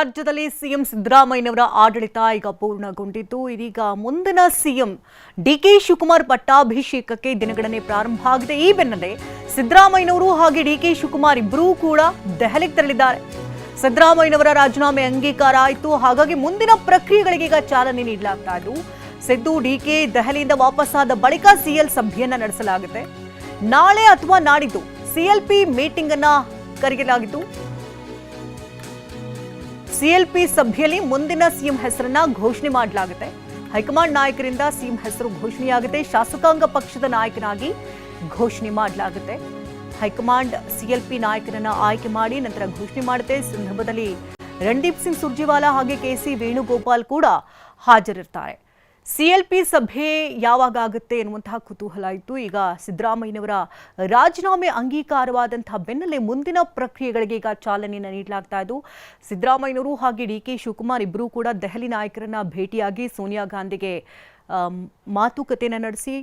ರಾಜ್ಯದಲ್ಲಿ ಸಿಎಂ ಸಿದ್ದರಾಮಯ್ಯನವರ ಆಡಳಿತ ಈಗ ಪೂರ್ಣಗೊಂಡಿದ್ದು ಇದೀಗ ಮುಂದಿನ ಸಿಎಂ ಡಿಕೆ ಶಿವಕುಮಾರ್ ಪಟ್ಟಾಭಿಷೇಕಕ್ಕೆ ದಿನಗಣನೆ ಪ್ರಾರಂಭ ಆಗಿದೆ. ಈ ಬೆನ್ನಲ್ಲೇ ಸಿದ್ದರಾಮಯ್ಯನವರು ಹಾಗೆ ಡಿಕೆ ಶಿವಕುಮಾರ್ ಇಬ್ಬರೂ ಕೂಡ ದೆಹಲಿಗೆ ತೆರಳಿದ್ದಾರೆ. ಸಿದ್ದರಾಮಯ್ಯನವರ ರಾಜೀನಾಮೆ ಅಂಗೀಕಾರ ಆಯಿತು. ಹಾಗಾಗಿ ಮುಂದಿನ ಪ್ರಕ್ರಿಯೆಗಳಿಗೆ ಈಗ ಚಾಲನೆ ನೀಡಲಾಗ್ತಾ ಇದ್ದು ಸಿದ್ದು ಡಿಕೆ ದೆಹಲಿಯಿಂದ ವಾಪಸ್ಸಾದ ಬಳಿಕ ಸಿಎಲ್ ಸಭೆಯನ್ನ ನಡೆಸಲಾಗುತ್ತೆ. ನಾಳೆ ಅಥವಾ ನಾಡಿದ್ದು ಸಿಎಲ್ಪಿ ಮೀಟಿಂಗ್ ಅನ್ನ ಕರೆಯಲಾಗಿದ್ದು ಸಿಎಲ್ಪಿ ಸಭೆಯಲ್ಲಿ ಮುಂದಿನ ಸಿಎಂ ಹೆಸರನ್ನ ಘೋಷಣೆ ಮಾಡಲಾಗುತ್ತೆ. ಹೈಕಮಾಂಡ್ ನಾಯಕರಿಂದ ಸಿಎಂ ಹೆಸರು ಘೋಷಣೆಯಾಗುತ್ತೆ. ಶಾಸಕಾಂಗ ಪಕ್ಷದ ನಾಯಕನಾಗಿ ಘೋಷಣೆ ಮಾಡಲಾಗುತ್ತೆ. ಹೈಕಮಾಂಡ್ ಸಿಎಲ್ಪಿ ನಾಯಕರನ್ನ ಆಯ್ಕೆ ಮಾಡಿ ನಂತರ ಘೋಷಣೆ ಮಾಡುತ್ತೆ. ಸಂದರ್ಭದಲ್ಲಿ ರಣದೀಪ್ ಸಿಂಗ್ ಸುರ್ಜೇವಾಲಾ ಹಾಗೆ ಕೆಸಿ ವೇಣುಗೋಪಾಲ್ ಕೂಡ ಹಾಜರಿರ್ತಾರೆ. ಸಿಎಲ್ಪಿ ಸಭೆ ಯಾವಾಗ ಆಗುತ್ತೆ ಎನ್ನುವಂತಹ ಕುತೂಹಲ ಇತ್ತು. ಈಗ ಸಿದ್ದರಾಮಯ್ಯನವರ ರಾಜೀನಾಮೆ ಅಂಗೀಕಾರವಾದಂತಹ ಬೆನ್ನಲ್ಲೇ ಮುಂದಿನ ಪ್ರಕ್ರಿಯೆಗಳಿಗೆ ಈಗ ಚಾಲನೆಯನ್ನು ನೀಡಲಾಗ್ತಾ ಇದ್ದು ಸಿದ್ದರಾಮಯ್ಯನವರು ಹಾಗೆ ಡಿಕೆ ಶಿವಕುಮಾರ್ ಇಬ್ಬರೂ ಕೂಡ ದೆಹಲಿ ನಾಯಕರನ್ನ ಭೇಟಿಯಾಗಿ ಸೋನಿಯಾ ಗಾಂಧಿಗೆ ಮಾತುಕತೆಯನ್ನು ನಡೆಸಿ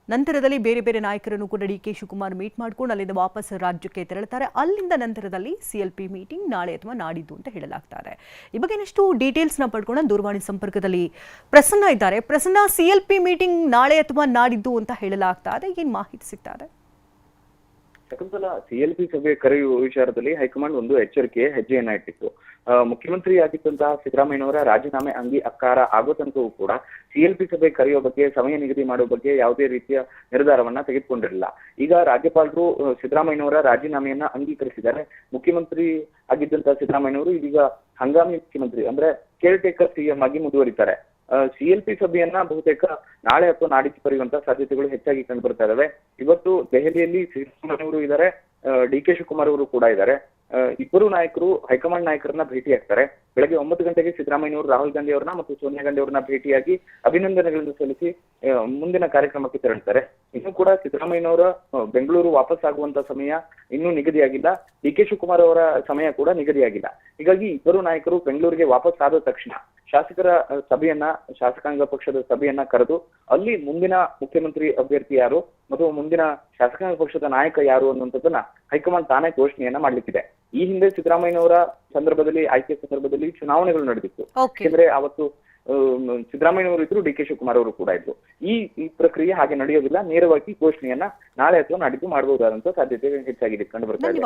ನಂತರದಲ್ಲಿ ಬೇರೆ ಬೇರೆ ನಾಯಕರನ್ನು ಕೂಡ ಡಿಕೆ ಶಿವಕುಮಾರ್ ಮೀಟ್ ಮಾಡ್ಕೊಂಡು ಅಲ್ಲಿಂದ ವಾಪಸ್ ರಾಜ್ಯಕ್ಕೆ ತೆರಳುತ್ತಾರೆ. ಅಲ್ಲಿಂದ ನಂತರದಲ್ಲಿ ಸಿಎಲ್ಪಿ ಮೀಟಿಂಗ್ ನಾಳೆ ಅಥವಾ ನಾಡಿದ್ದು ಅಂತ ಹೇಳಲಾಗ್ತಾ ಇದೆ. ಈ ಬಗ್ಗೆ ಇನ್ನಷ್ಟು ಡೀಟೇಲ್ಸ್ನ ಪಡ್ಕೊಂಡು ದೂರವಾಣಿ ಸಂಪರ್ಕದಲ್ಲಿ ಪ್ರಸನ್ನ ಇದ್ದಾರೆ. ಪ್ರಸನ್ನ, ಸಿಎಲ್ಪಿ ಮೀಟಿಂಗ್ ನಾಳೆ ಅಥವಾ ನಾಡಿದ್ದು ಅಂತ ಹೇಳಲಾಗ್ತಾ ಇದೆ, ಏನು ಮಾಹಿತಿ ಸಿಗ್ತಾ ಇದೆ? ಶಕುಂತಲಾ, ಸಿಎಲ್ಪಿ ಸಭೆ ಕರೆಯುವ ವಿಚಾರದಲ್ಲಿ ಹೈಕಮಾಂಡ್ ಒಂದು ಎಚ್ಚರಿಕೆ ಹೆಜ್ಜೆಯನ್ನ ಇಟ್ಟಿತ್ತು. ಮುಖ್ಯಮಂತ್ರಿ ಆಗಿದ್ದಂತಹ ಸಿದ್ದರಾಮಯ್ಯನವರ ರಾಜೀನಾಮೆ ಅಂಗೀಕಾರ ಆಗೋ ತನಕವೂ ಕೂಡ ಸಿಎಲ್ಪಿ ಸಭೆ ಕರೆಯುವ ಬಗ್ಗೆ, ಸಮಯ ನಿಗದಿ ಮಾಡುವ ಬಗ್ಗೆ ಯಾವುದೇ ರೀತಿಯ ನಿರ್ಧಾರವನ್ನ ತೆಗೆದುಕೊಂಡಿರಲಿಲ್ಲ. ಈಗ ರಾಜ್ಯಪಾಲರು ಸಿದ್ದರಾಮಯ್ಯನವರ ರಾಜೀನಾಮೆಯನ್ನ ಅಂಗೀಕರಿಸಿದ್ದಾರೆ. ಮುಖ್ಯಮಂತ್ರಿ ಆಗಿದ್ದಂತಹ ಸಿದ್ದರಾಮಯ್ಯನವರು ಇದೀಗ ಹಂಗಾಮಿ ಮುಖ್ಯಮಂತ್ರಿ ಅಂದ್ರೆ ಕೇರ್ ಟೇಕರ್ ಸಿಎಂ ಆಗಿ ಮುಂದುವರಿತಾರೆ. ಸಿಎಲ್ಪಿ ಸಭೆಯನ್ನ ಬಹುತೇಕ ನಾಳೆ ಅಥವಾ ನಾಡಿದ್ದು ಕರೆಯುವಂತಹ ಸಾಧ್ಯತೆಗಳು ಹೆಚ್ಚಾಗಿ ಕಂಡು ಬರ್ತಾ ಇದಾವೆ. ಇವತ್ತು ದೆಹಲಿಯಲ್ಲಿ ಸಿದ್ದರಾಮಯ್ಯನವರು ಇದ್ದಾರೆ, ಡಿಕೆ ಶಿವಕುಮಾರ್ ಅವರು ಕೂಡ ಇದ್ದಾರೆ. ಇಬ್ಬರು ನಾಯಕರು ಹೈಕಮಾಂಡ್ ನಾಯಕರನ್ನ ಭೇಟಿ ಆಗ್ತಾರೆ. ಬೆಳಗ್ಗೆ 9 ಗಂಟೆಗೆ ಸಿದ್ದರಾಮಯ್ಯನವರು ರಾಹುಲ್ ಗಾಂಧಿ ಅವರನ್ನ ಮತ್ತು ಸೋನಿಯಾ ಗಾಂಧಿ ಅವರನ್ನ ಭೇಟಿಯಾಗಿ ಅಭಿನಂದನೆಗಳನ್ನು ಸಲ್ಲಿಸಿ ಮುಂದಿನ ಕಾರ್ಯಕ್ರಮಕ್ಕೆ ತೆರಳುತ್ತಾರೆ. ಇನ್ನು ಕೂಡ ಸಿದ್ದರಾಮಯ್ಯನವರ ಬೆಂಗಳೂರು ವಾಪಸ್ ಆಗುವಂತ ಸಮಯ ಇನ್ನೂ ನಿಗದಿಯಾಗಿಲ್ಲ. ಡಿಕೆ ಶಿವಕುಮಾರ್ ಅವರ ಸಮಯ ಕೂಡ ನಿಗದಿಯಾಗಿಲ್ಲ. ಹೀಗಾಗಿ ಇಬ್ಬರು ನಾಯಕರು ಬೆಂಗಳೂರಿಗೆ ವಾಪಸ್ ಆದ ತಕ್ಷಣ ಶಾಸಕರ ಸಭೆಯನ್ನ, ಶಾಸಕಾಂಗ ಪಕ್ಷದ ಸಭೆಯನ್ನ ಕರೆದು ಅಲ್ಲಿ ಮುಂದಿನ ಮುಖ್ಯಮಂತ್ರಿ ಅಭ್ಯರ್ಥಿ ಯಾರು ಮತ್ತು ಮುಂದಿನ ಶಾಸಕಾಂಗ ಪಕ್ಷದ ನಾಯಕ ಯಾರು ಅನ್ನುವಂಥದ್ದನ್ನ ಹೈಕಮಾಂಡ್ ತಾನೇ ಘೋಷಣೆಯನ್ನ ಮಾಡ್ಲಿಕ್ಕಿದೆ. ಈ ಹಿಂದೆ ಸಿದ್ದರಾಮಯ್ಯನವರ ಸಂದರ್ಭದಲ್ಲಿ, ಆಯ್ಕೆ ಸಂದರ್ಭದಲ್ಲಿ ಚುನಾವಣೆಗಳು ನಡೆದಿತ್ತು. ಯಾಕೆಂದ್ರೆ ಅವತ್ತು ಸಿದ್ದರಾಮಯ್ಯನವರು ಇದ್ರು, ಡಿಕೆ ಶಿವಕುಮಾರ್ ಅವರು ಕೂಡ ಇದ್ರು. ಈ ಪ್ರಕ್ರಿಯೆ ಹಾಗೆ ನಡೆಯೋದಿಲ್ಲ. ನೇರವಾಗಿ ಘೋಷಣೆಯನ್ನ ನಾಳೆ ಅಥವಾ ನಾಡಿದ್ದು ಮಾಡಬಹುದಾದಂತಹ ಸಾಧ್ಯತೆ ಹೆಚ್ಚಾಗಿದೆ ಕಂಡು ಬರ್ತಾ ಇದೆ.